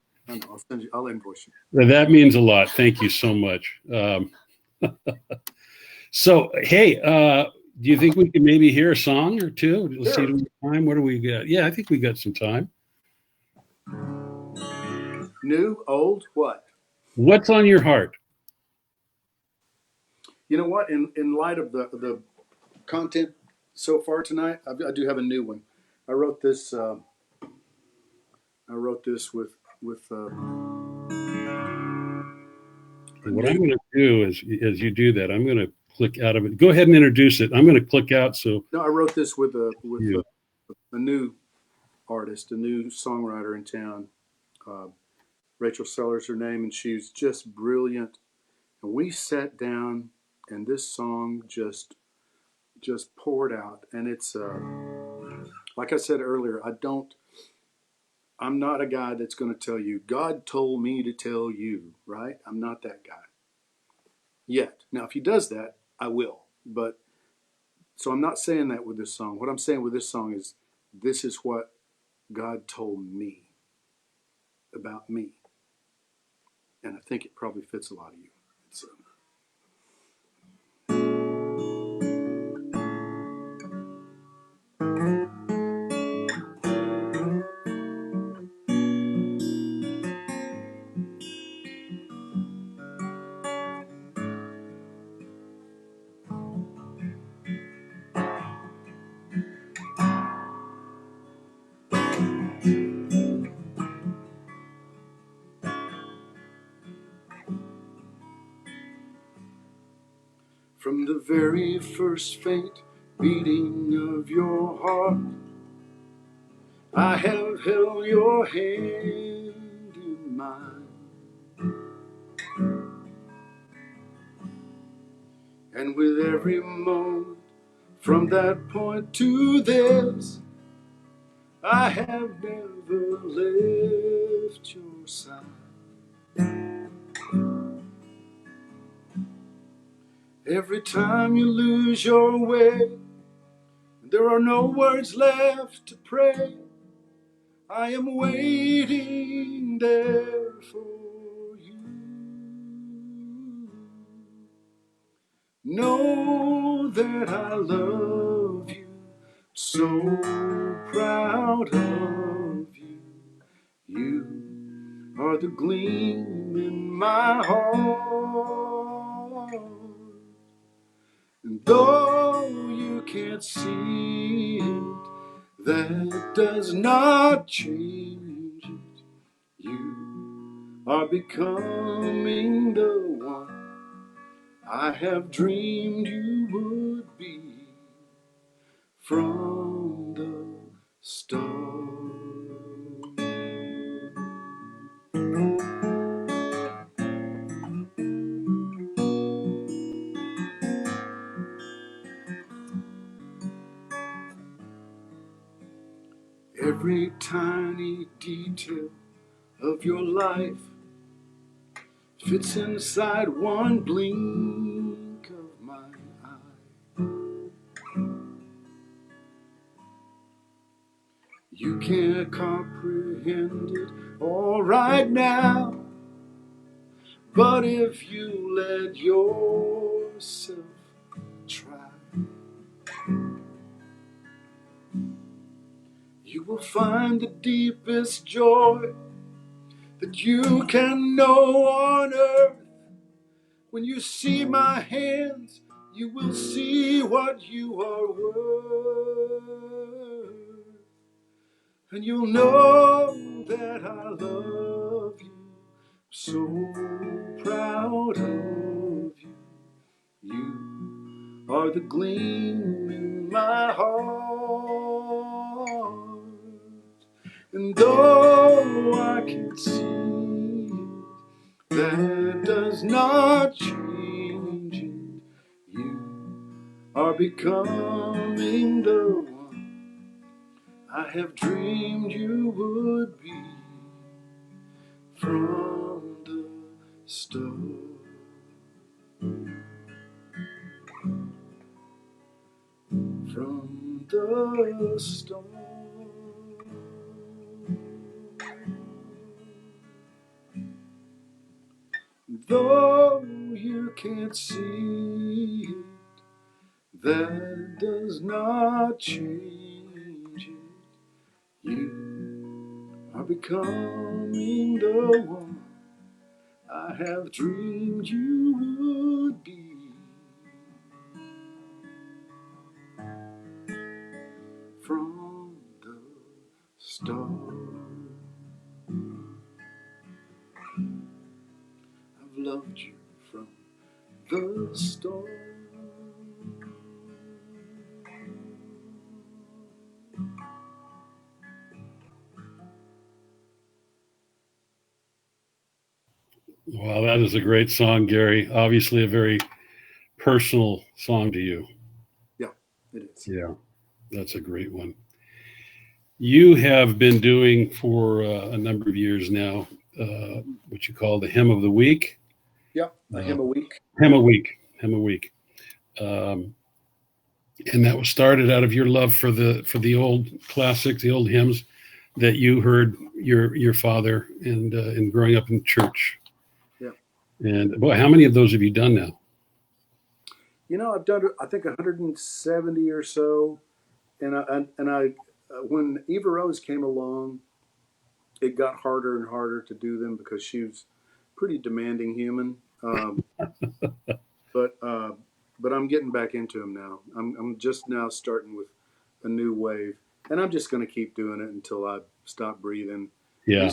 I'll invoice you. That means a lot. Thank you so much. So, hey, do you think we could maybe hear a song or two? Let's see time. What do we got? Yeah, I think we got some time. New, old, what? What's on your heart? You know what? In light of the content so far tonight. I do have a new one. I wrote this. I wrote this with a What new. I'm going to do is, as you do that, I'm going to click out of it. Go ahead and introduce it. I'm going to click out. So No, I wrote this with you, a new artist, a new songwriter in town. Uh, Rachel Seller's her name, and she's just brilliant. And we sat down, and this song just poured out. And it's like I said earlier, I'm not a guy that's going to tell you, God told me to tell you, right? I'm not that guy yet. Now, if he does that, I will. But so I'm not saying that with this song. What I'm saying with this song is this is what God told me about me. And I think it probably fits a lot of you. It's, from the very first faint beating of your heart, I have held your hand in mine. And with every moment from that point to this, I have never left your side. Every time you lose your way, there are no words left to pray, I am waiting there for you. Know that I love you, so proud of you. You are the gleam in my heart. And though you can't see it, that does not change it. You are becoming the one I have dreamed you would be from the start. Every tiny detail of your life fits inside one blink of my eye. You can't comprehend it all right now, but if you let yourself try, you will find the deepest joy that you can know on earth. When you see my hands, you will see what you are worth. And you'll know that I love you, so proud of you. You are the gleam in my heart. And though I can see it, that does not change it. You are becoming the one I have dreamed you would be from the start. From the start. Though you can't see it, that does not change it. You are becoming the one I have dreamed you would be from the start. I've loved you from the start. Wow, that is a great song, Gary. Obviously, a very personal song to you. Yeah, it is. Yeah, that's a great one. You have been doing for a number of years now what you call the Hymn of the Week. Yeah, a hymn a week. Hymn a Week. Hymn a Week. Um, and that was started out of your love for the old classics, the old hymns that you heard your father and growing up in church. Yeah. And boy, how many of those have you done now? I've done I think 170 or so, and I when Eva Rose came along, it got harder and harder to do them because she was a pretty demanding human. But I'm getting back into them now. I'm just now starting with a new wave, and I'm just going to keep doing it until I stop breathing. Yeah.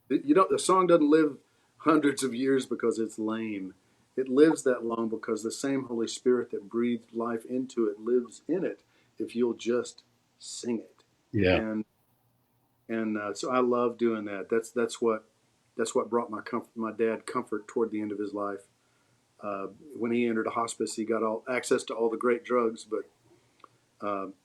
The song doesn't live hundreds of years because it's lame. It lives that long because the same Holy Spirit that breathed life into it lives in it if you'll just sing it. Yeah. And so I love doing that. That's what brought my dad comfort toward the end of his life. When he entered a hospice, he got all access to all the great drugs, but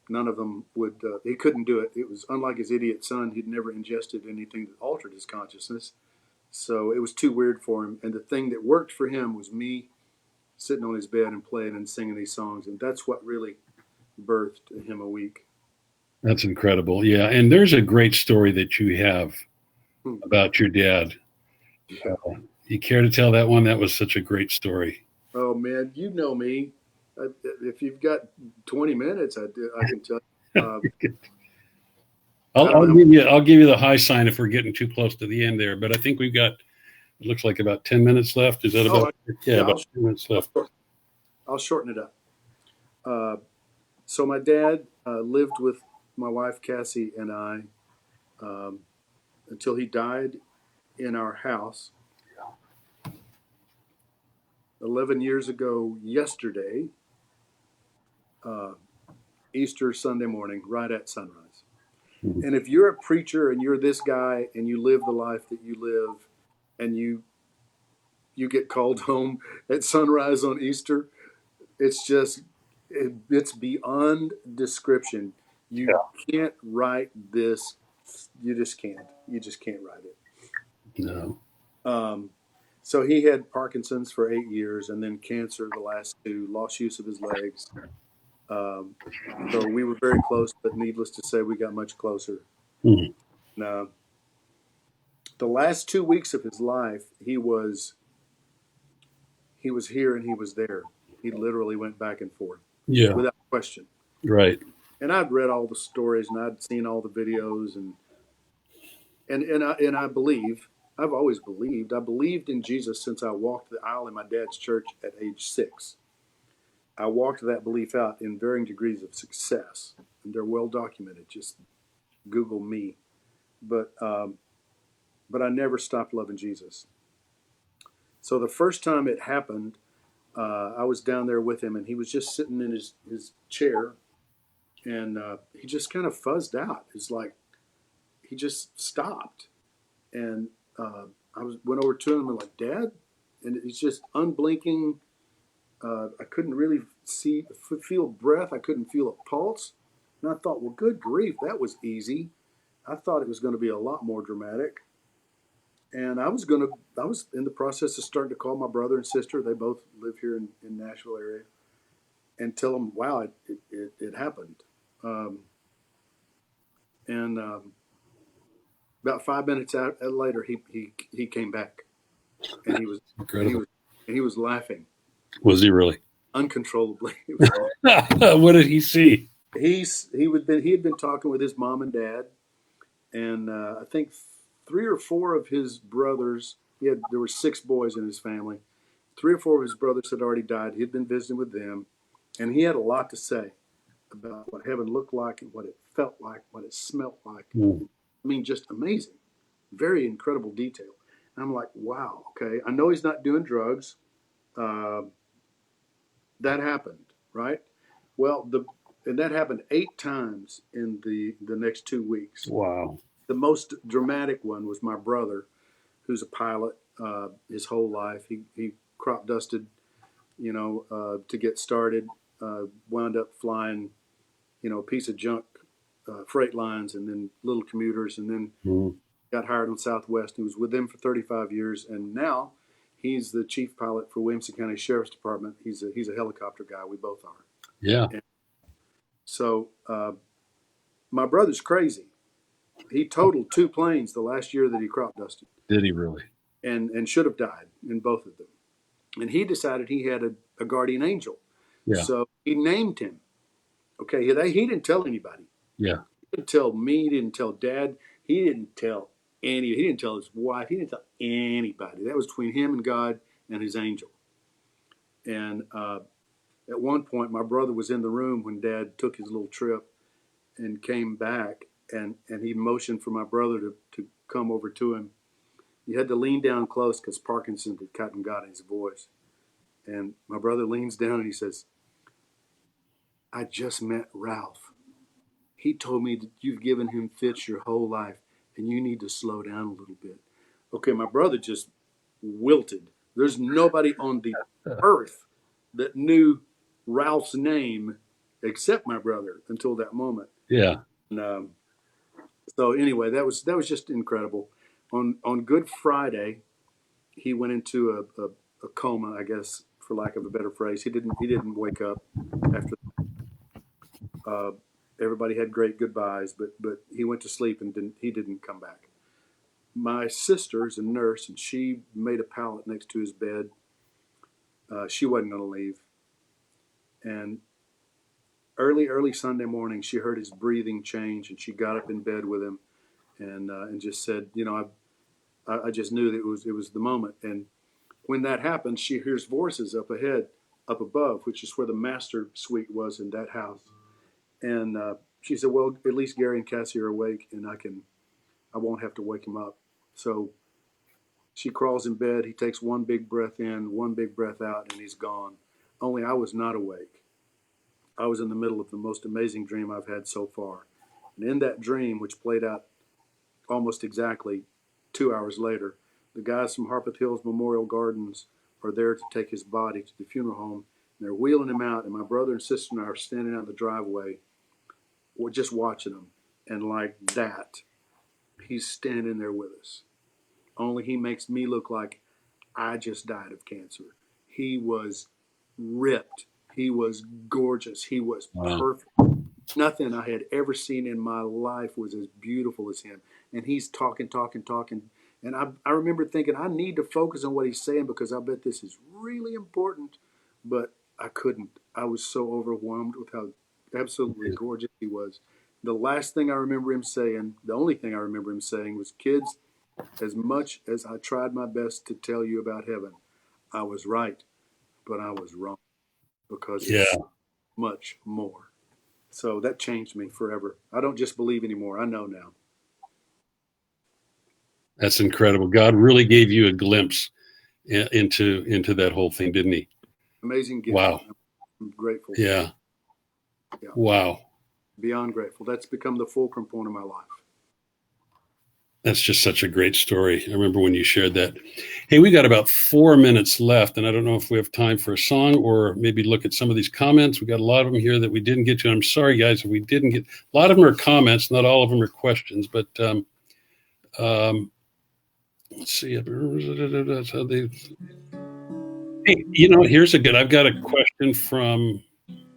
none of them would. He couldn't do it. It was unlike his idiot son. He'd never ingested anything that altered his consciousness, so it was too weird for him. And the thing that worked for him was me sitting on his bed and playing and singing these songs, and that's what really birthed Hymn a Week. That's incredible. Yeah, and there's a great story that you have about your dad. Yeah. You care to tell that one? That was such a great story. Oh man, you know me. If you've got 20 minutes, I can tell you. I'll give you the high sign if we're getting too close to the end there. But I think we've got, it looks like about 10 minutes left. Is that about? About 10 minutes left. I'll shorten it up. So my dad lived with my wife Cassie and I until he died in our house 11 years ago yesterday, Easter Sunday morning, right at sunrise. Mhm. And if you're a preacher and you're this guy and you live the life that you live and you get called home at sunrise on Easter, it's beyond description. You can't write this. You just can't. You just can't write it. No. So he had Parkinson's for 8 years and then cancer the last 2, lost use of his legs. So we were very close, but needless to say, we got much closer. Mhm. Now, the last 2 weeks of his life, he was here and he was there. He literally went back and forth, without question. Right. And I'd read all the stories and I'd seen all the videos and I believe. I've always believed. I believed in Jesus since I walked the aisle in my dad's church at age 6. I walked that belief out in varying degrees of success, and they're well documented. Just Google me. But I never stopped loving Jesus. So the first time it happened, I was down there with him, and he was just sitting in his chair, and he just kind of fuzzed out. It's like he just stopped, and went over to him and like, Dad, and he's just unblinking. I couldn't really feel breath. I couldn't feel a pulse, and I thought, well, good grief, that was easy. I thought it was going to be a lot more dramatic. And I was in the process of starting to call my brother and sister. They both live here in Nashville area, and tell them, wow, it happened. And about 5 minutes later, he came back, and he was Incredible. and he was laughing Was he really? uncontrollably. It was awesome. What did he see? he had been talking with his mom and dad, and I think 3 or 4 of his brothers. There were 6 boys in his family. 3 or 4 of his brothers had already died. He had been visiting with them, and he had a lot to say about what heaven looked like and what it felt like, what it smelled like. Mm. I mean, just amazing. Very incredible detail. And I'm like, wow, okay. I know he's not doing drugs. Uh, that happened, right? Well, and that happened 8 times in the next 2 weeks. Wow. The most dramatic one was my brother, who's a pilot his whole life. He crop dusted, to get started. Wound up flying, a piece of junk freight lines and then little commuters, and then Mm. got hired on Southwest. He was with them for 35 years, and now he's the chief pilot for Williamson County Sheriff's Department. He's a helicopter guy. We both are. Yeah. And so my brother's crazy. He totaled 2 planes the last year that he crop dusted. Did he really? And should have died in both of them. And he decided he had a guardian angel. Yeah. So he named him. Okay, he didn't tell anybody. Yeah. He didn't tell me, he didn't tell Dad, he didn't tell his wife, he didn't tell anybody. That was between him and God and his angel. And at one point, my brother was in the room when Dad took his little trip and came back, and he motioned for my brother to come over to him. He had to lean down close because Parkinson had got in his voice. And my brother leans down and he says, I just met Ralph. He told me that you've given him fits your whole life and you need to slow down a little bit. Okay, my brother just wilted. There's nobody on the earth that knew Ralph's name except my brother until that moment. Yeah. And, so anyway, that was just incredible. On Good Friday, he went into a coma, I guess, for lack of a better phrase. He didn't wake up after. Everybody had great goodbyes, but he went to sleep and didn't come back. My sister's a nurse, and she made a pallet next to his bed. She wasn't going to leave. And early Sunday morning, she heard his breathing change, and she got up in bed with him, and just said, I just knew that it was the moment. And when that happens, she hears voices up above, which is where the master suite was in that house. And she said, well, at least Gary and Cassie are awake, and I won't have to wake him up. So she crawls in bed. He takes one big breath in, one big breath out, and he's gone. Only I was not awake. I was in the middle of the most amazing dream I've had so far. And in that dream, which played out almost exactly 2 hours later, the guys from Harpeth Hills Memorial Gardens are there to take his body to the funeral home. And they're wheeling him out, and my brother and sister and I are standing out in the driveway. We're just watching him. And like that, he's standing there with us. Only he makes me look like I just died of cancer. He was ripped. He was gorgeous. He was perfect. Nothing I had ever seen in my life was as beautiful as him. And he's talking. And I remember thinking, I need to focus on what he's saying because I bet this is really important. But I couldn't. I was so overwhelmed with how absolutely gorgeous he was. The last thing I remember him saying, the only thing I remember him saying was, kids, as much as I tried my best to tell you about heaven, I was right, but I was wrong because it's so much more. So that changed me forever. I don't just believe anymore. I know now. That's incredible. God really gave you a glimpse into that whole thing, didn't he? Amazing gift. Wow. I'm grateful. Yeah. Wow. Beyond grateful. That's become the fulcrum point of my life. That's just such a great story. I remember when you shared that. Hey, we got about 4 minutes left, and I don't know if we have time for a song or maybe look at some of these comments. We got a lot of them here that we didn't get to. I'm sorry, guys, if we didn't get. A lot of them are comments, not all of them are questions. But let's see. That's how they. Hey, here's a good. I've got a question from.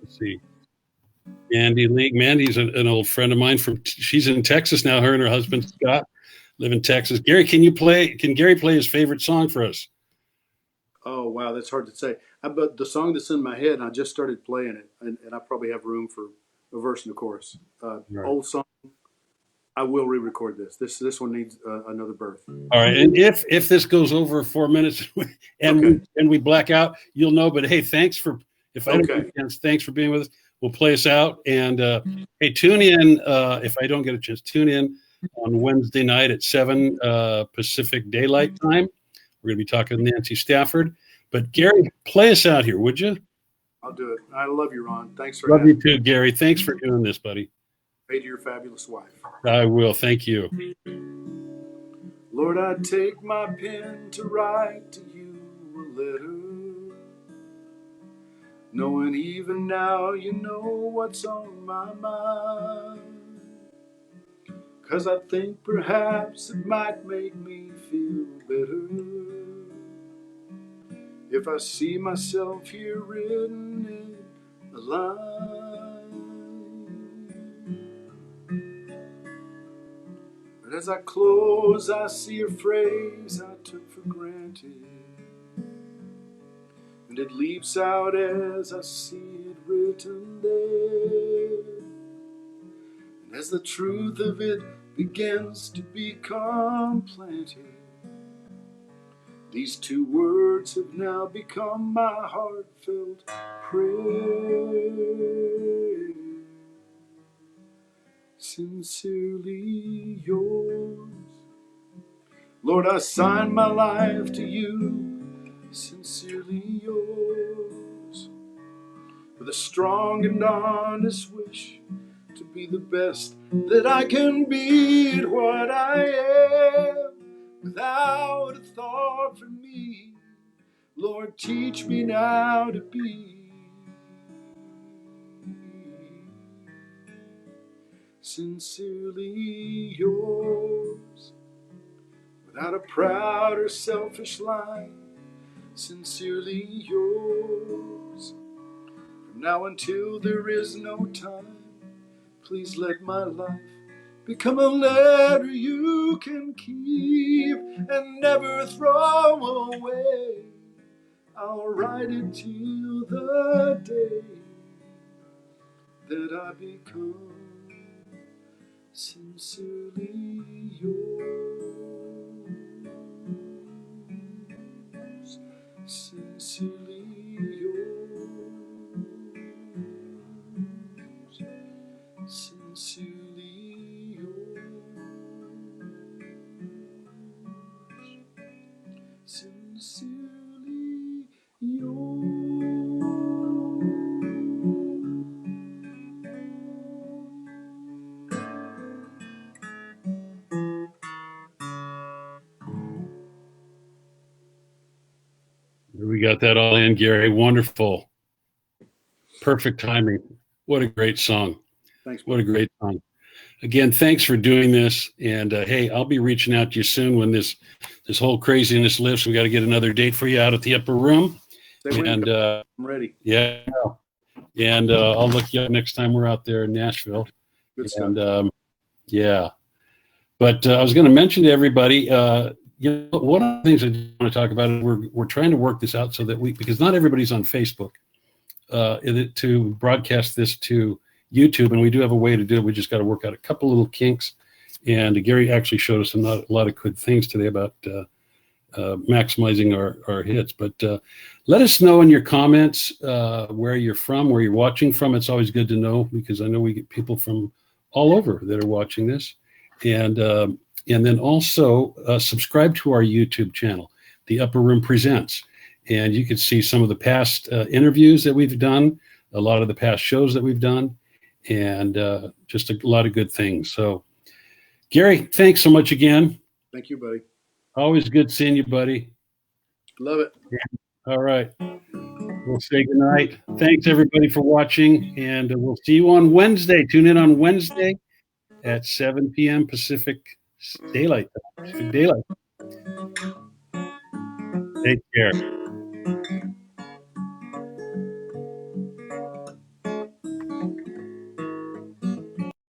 Let's see. Mandy Lee. Mandy's an old friend of mine she's in Texas now. Her and her husband Scott live in Texas. Gary, can Gary play his favorite song for us? Oh, wow. That's hard to say. But the song that's in my head, I just started playing it, and I probably have room for a verse and a chorus. Right. Old song. I will re-record this. This one needs another birth. All right. And if this goes over 4 minutes and we black out, you'll know. But hey, thanks for being with us. will play us out. And hey, tune in if I don't get a chance. Tune in on Wednesday night at 7 Pacific Daylight Time. We're going to be talking to Nancy Stafford. But Gary, play us out here, would you? I'll do it. I love you, Ron. Thanks for Love having you too, Gary. Thanks for doing this, buddy. me to your fabulous wife. I will. Thank you. Lord, I take my pen to write to you a letter, knowing even now you know what's on my mind. 'Cause I think perhaps it might make me feel better if I see myself here written in a line. But as I close, I see a phrase I took for granted, and it leaps out as I see it written there. And as the truth of it begins to become planted, these two words have now become my heartfelt prayer. Sincerely yours. Lord, I sign my life to you. Sincerely yours. With a strong and honest wish to be the best that I can be at what I am, without a thought for me. Lord, teach me now to be sincerely yours, without a proud or selfish lie. Sincerely yours. From now until there is no time, please let my life become a letter you can keep and never throw away. I'll write it till the day that I become sincerely yours. Sincerely yours. Sincerely yours. Sincerely yours. We got that all in, Gary. Wonderful. Perfect timing. What a great song. Thanks. What a great song. Again, thanks for doing this. And hey, I'll be reaching out to you soon when this whole craziness lifts. We got to get another date for you out at the upper room. And I'm ready. Yeah. And I'll look you up next time we're out there in Nashville. Good stuff. And yeah. But I was going to mention to everybody, one of the things I want to talk about is we're trying to work this out so that because not everybody's on Facebook, to broadcast this to YouTube, and we do have a way to do it. We just got to work out a couple little kinks. And Gary actually showed us a lot of good things today about maximizing our hits. But let us know in your comments where you're from, where you're watching from. It's always good to know, because I know we get people from all over that are watching this. And then also subscribe to our YouTube channel, The Upper Room Presents. And you can see some of the past interviews that we've done, a lot of the past shows that we've done, and just a lot of good things. So, Gary, thanks so much again. Thank you, buddy. Always good seeing you, buddy. Love it. All right. We'll say goodnight. Thanks, everybody, for watching, and we'll see you on Wednesday. Tune in on Wednesday at 7 p.m. Pacific Daylight Time. Pacific Daylight. Take care.